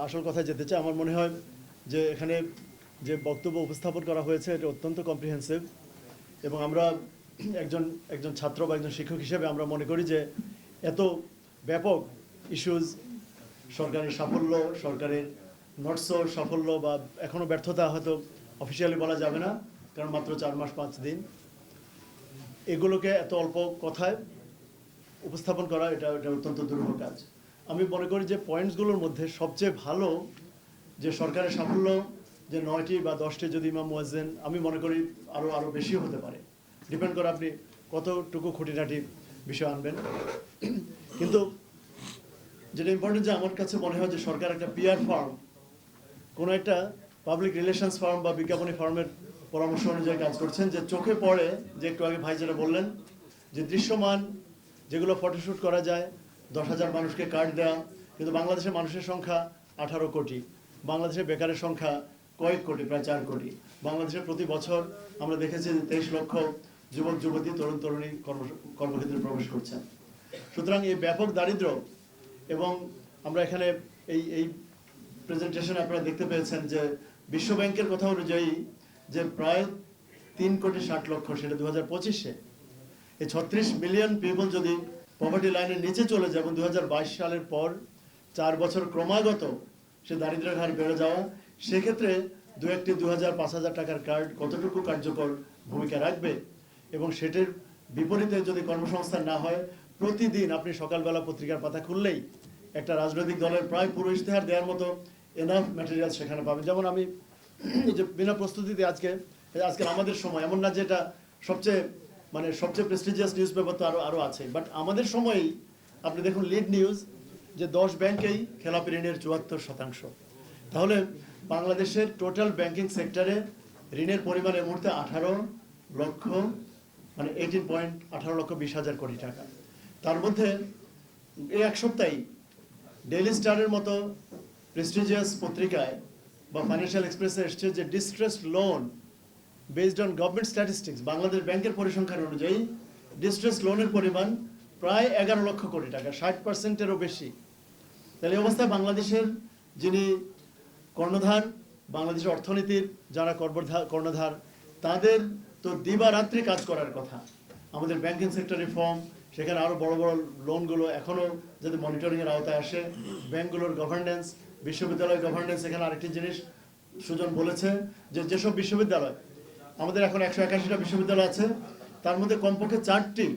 আসল কথায় যেতে চাই। আমার মনে হয় যে এখানে যে বক্তব্য উপস্থাপন করা হয়েছে এটা অত্যন্ত কম্প্রিহেন্সিভ, এবং আমরা একজন একজন ছাত্র বা একজন শিক্ষক হিসেবে আমরা মনে করি যে এত ব্যাপক ইস্যুজ, সরকারের সাফল্য, সরকারের নটসো সাফল্য বা এখনও ব্যর্থতা হয়তো অফিসিয়ালি বলা যাবে না, কারণ মাত্র 4 মাস 5 দিন, এগুলোকে এত অল্প কথায় উপস্থাপন করা এটা অত্যন্ত দুরূহ কাজ। আমি মনে করি যে পয়েন্টসগুলোর মধ্যে সবচেয়ে ভালো যে সরকারের সাফল্য যে 9টি বা 10টি যদি ইমাম মুয়াজ্জিন, আমি মনে করি আরও বেশিও হতে পারে, ডিপেন্ড করে আপনি কতটুকু খুঁটিনাটি বিষয় আনবেন। কিন্তু যেটা ইম্পর্টেন্ট, যে আমার কাছে মনে হয় যে সরকার একটা পিআর ফার্ম, কোনো একটা পাবলিক রিলেশনস ফার্ম বা বিজ্ঞাপনী ফার্মের পরামর্শ অনুযায়ী কাজ করছেন, যে চোখে পড়ে, যে একটু আগে ভাই যেটা বললেন, যে দৃশ্যমান যেগুলো ফটোশ্যুট করা যায়, 10,000 মানুষকে কার্ড দেওয়া, কিন্তু বাংলাদেশের মানুষের সংখ্যা 18 কোটি, বাংলাদেশের বেকারের সংখ্যা কয়েক কোটি, প্রায় 4 কোটি। বাংলাদেশের প্রতি বছর আমরা দেখেছি যে 23 লক্ষ যুবক যুবতী, তরুণ তরুণী কর্মক্ষেত্রে প্রবেশ করছেন। সুতরাং এই ব্যাপক দারিদ্র্য, এবং আমরা এখানে এই প্রেজেন্টেশনে আপনারা দেখতে পেয়েছেন যে বিশ্ব ব্যাংকের কথা অনুযায়ী যে প্রায় 3,60,00,000, সেটা 2025-এ, এই 36 মিলিয়ন পিপল যদি পভার্টি লাইনের নিচে চলে যায় এবং 2022 সালের পর 4 বছর ক্রমাগত সে দারিদ্র্যের হার বেড়ে যাওয়া, সেক্ষেত্রে দু একটি 2,000-5,000 টাকার কার্ড কতটুকু কার্যকর ভূমিকা রাখবে। এবং সেটির বিপরীতে যদি কর্মসংস্থান না হয়, প্রতিদিন আপনি সকালবেলা পত্রিকার পাতা খুললেই একটা রাজনৈতিক দলের প্রায় পুরো ইশতেহার দেওয়ার মতো এনাফ ম্যাটেরিয়াল সেখানে পাবেন। যেমন আমি এই যে বিনা প্রস্তুতিতে আজকে আমাদের সময়, এমন না যে এটা সবচেয়ে প্রেস্টিজিয়াস নিউজ পেপার, তো আরও আছে, বাট আমাদের সময়েই আপনি দেখুন লিড নিউজ যে 10 ব্যাংকেই খেলাপি ঋণের 74%। তাহলে বাংলাদেশের টোটাল ব্যাংকিং সেক্টরে ঋণের পরিমাণ এই মুহূর্তে 18 লক্ষ, 18,20,000 কোটি টাকা। তার মধ্যে এই এক সপ্তাহে ডেইলি স্টারের মতো প্রেস্টিজিয়াস পত্রিকায় বা ফাইন্যান্সিয়াল এক্সপ্রেসে এসছে যে distressed loan based on government statistics, Bangladesh ব্যাংকের পরিসংখ্যান অনুযায়ী ডিস্ট্রেস লোনের পরিমাণ প্রায় 11 লক্ষ কোটি টাকা, 60%-এরও বেশি। তাহলে এই অবস্থায় বাংলাদেশের যিনি কর্ণধার, বাংলাদেশের অর্থনীতির যারা কর্ণধার, তাদের তো দিবারাত্রি কাজ করার কথা। আমাদের ব্যাংকিং সেক্টর রিফর্ম, সেখানে আরও বড় বড় লোনগুলো এখনও যাতে মনিটরিংয়ের আওতায় আসে, ব্যাংকগুলোর গভর্নেন্স, বিশ্ববিদ্যালয় গভর্নেন্স। এখানে আরেকটি জিনিস সুজন বলেছে যে যেসব বিশ্ববিদ্যালয়, আমাদের এখন 181টা বিশ্ববিদ্যালয় আছে, তার মধ্যে কমপক্ষে 4টি